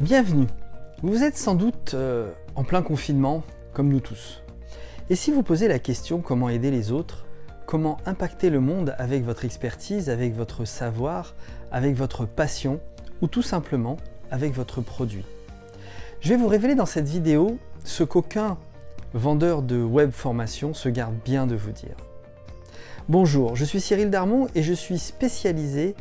Bienvenue. Vous êtes sans doute en plein confinement, comme nous tous. Et si vous posez la question comment aider les autres, comment impacter le monde avec votre expertise, avec votre savoir, avec votre passion, ou tout simplement avec votre produit. Je vais vous révéler dans cette vidéo ce qu'aucun vendeur de web formation se garde bien de vous dire. Bonjour, je suis Cyril Darmon et je suis spécialisé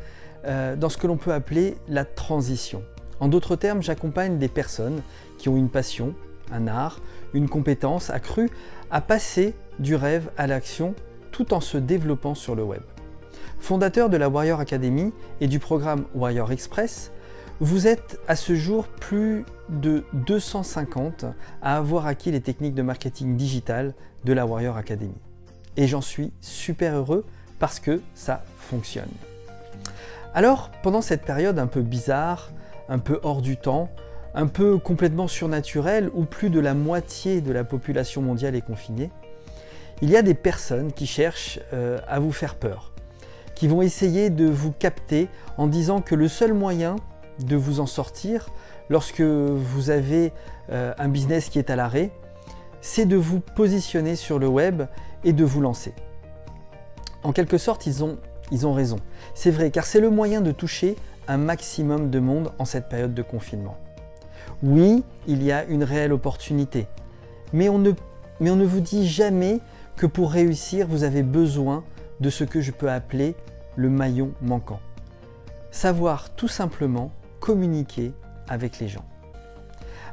dans ce que l'on peut appeler la transition. En d'autres termes, j'accompagne des personnes qui ont une passion, un art, une compétence accrue à passer du rêve à l'action tout en se développant sur le web. Fondateur de la Warrior Academy et du programme Warrior Express, vous êtes à ce jour plus de 250 à avoir acquis les techniques de marketing digital de la Warrior Academy. Et j'en suis super heureux parce que ça fonctionne. Alors, pendant cette période un peu bizarre, un peu hors du temps, un peu complètement surnaturelle, où plus de la moitié de la population mondiale est confinée, il y a des personnes qui cherchent à vous faire peur, qui vont essayer de vous capter en disant que le seul moyen de vous en sortir lorsque vous avez un business qui est à l'arrêt, c'est de vous positionner sur le web et de vous lancer. En quelque sorte, ils ont raison. C'est vrai, car c'est le moyen de toucher un maximum de monde en cette période de confinement. Oui, il y a une réelle opportunité, mais on ne vous dit jamais que pour réussir, vous avez besoin de ce que je peux appeler le maillon manquant. Savoir tout simplement communiquer avec les gens.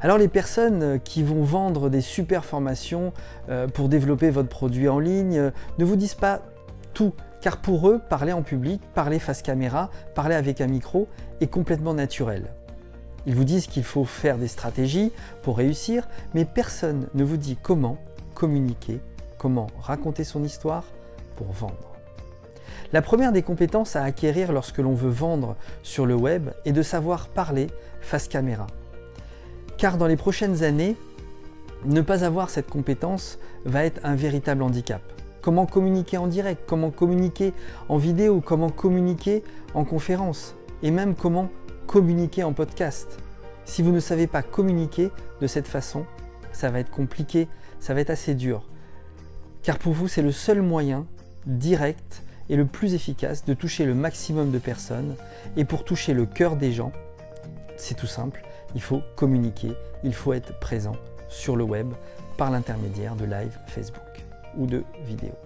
Alors les personnes qui vont vendre des super formations pour développer votre produit en ligne ne vous disent pas tout, car pour eux, parler en public, parler face caméra, parler avec un micro est complètement naturel. Ils vous disent qu'il faut faire des stratégies pour réussir, mais personne ne vous dit comment communiquer, comment raconter son histoire pour vendre. La première des compétences à acquérir lorsque l'on veut vendre sur le web est de savoir parler face caméra. Car dans les prochaines années, ne pas avoir cette compétence va être un véritable handicap. Comment communiquer en direct, comment communiquer en vidéo, comment communiquer en conférence et même comment communiquer en podcast. Si vous ne savez pas communiquer de cette façon, ça va être compliqué, ça va être assez dur. Car pour vous, c'est le seul moyen direct et le plus efficace de toucher le maximum de personnes. Et pour toucher le cœur des gens, c'est tout simple, il faut communiquer, il faut être présent sur le web par l'intermédiaire de live Facebook ou de vidéos.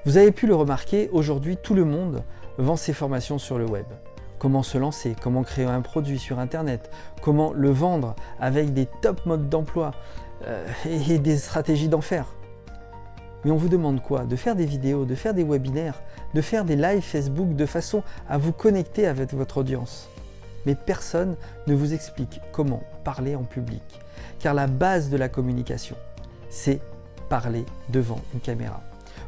Vous avez pu le remarquer, aujourd'hui tout le monde vend ses formations sur le web. Comment se lancer, comment créer un produit sur internet, comment le vendre avec des top modes d'emploi et des stratégies d'enfer. Mais on vous demande quoi? De faire des vidéos, de faire des webinaires, de faire des lives Facebook de façon à vous connecter avec votre audience. Mais personne ne vous explique comment parler en public. Car la base de la communication, c'est parler devant une caméra.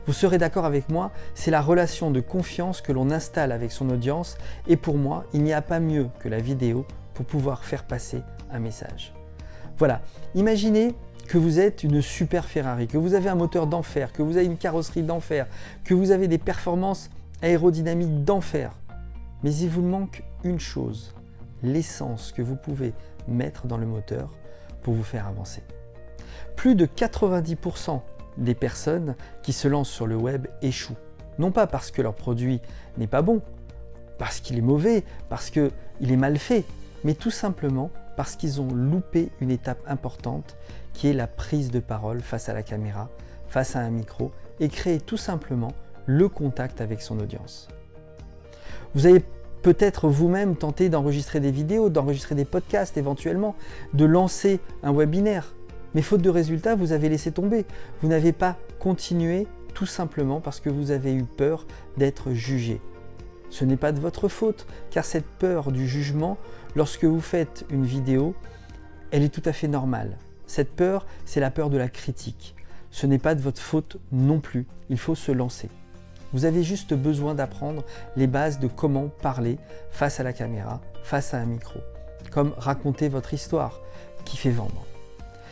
Vous serez d'accord avec moi, c'est la relation de confiance que l'on installe avec son audience et pour moi, il n'y a pas mieux que la vidéo pour pouvoir faire passer un message. Voilà, imaginez que vous êtes une super Ferrari, que vous avez un moteur d'enfer, que vous avez une carrosserie d'enfer, que vous avez des performances aérodynamiques d'enfer. Mais il vous manque une chose, l'essence que vous pouvez mettre dans le moteur pour vous faire avancer. Plus de 90% des personnes qui se lancent sur le web échouent. Non pas parce que leur produit n'est pas bon, parce qu'il est mauvais, parce qu'il est mal fait, mais tout simplement parce qu'ils ont loupé une étape importante qui est la prise de parole face à la caméra, face à un micro et créer tout simplement le contact avec son audience. Vous avez peut-être vous-même tenté d'enregistrer des vidéos, d'enregistrer des podcasts éventuellement, de lancer un webinaire. Mais faute de résultats, vous avez laissé tomber. Vous n'avez pas continué tout simplement parce que vous avez eu peur d'être jugé. Ce n'est pas de votre faute, car cette peur du jugement, lorsque vous faites une vidéo, elle est tout à fait normale. Cette peur, c'est la peur de la critique. Ce n'est pas de votre faute non plus, il faut se lancer. Vous avez juste besoin d'apprendre les bases de comment parler face à la caméra, face à un micro. Comme raconter votre histoire, qui fait vendre.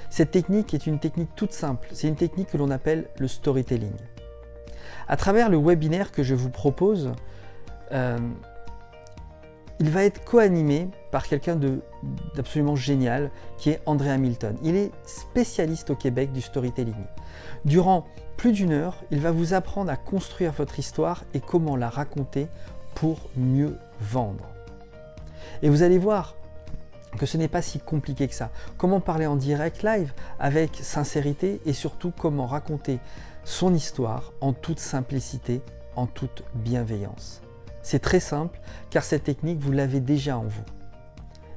Cette technique est une technique toute simple, c'est une technique que l'on appelle le storytelling. À travers le webinaire que je vous propose, il va être co-animé par quelqu'un d'absolument génial qui est André Hamilton. Il est spécialiste au Québec du storytelling. Durant plus d'1 heure, il va vous apprendre à construire votre histoire et comment la raconter pour mieux vendre. Et vous allez voir que ce n'est pas si compliqué que ça. Comment parler en direct live avec sincérité et surtout comment raconter son histoire en toute simplicité, en toute bienveillance. C'est très simple car cette technique, vous l'avez déjà en vous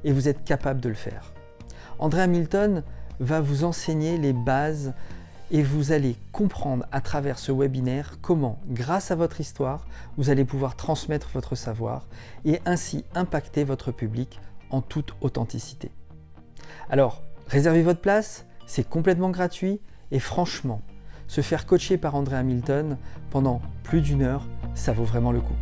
et vous êtes capable de le faire. André Hamilton va vous enseigner les bases et vous allez comprendre à travers ce webinaire comment, grâce à votre histoire, vous allez pouvoir transmettre votre savoir et ainsi impacter votre public en toute authenticité. Alors, réservez votre place, c'est complètement gratuit et franchement, se faire coacher par André Hamilton pendant plus d'1 heure, ça vaut vraiment le coup.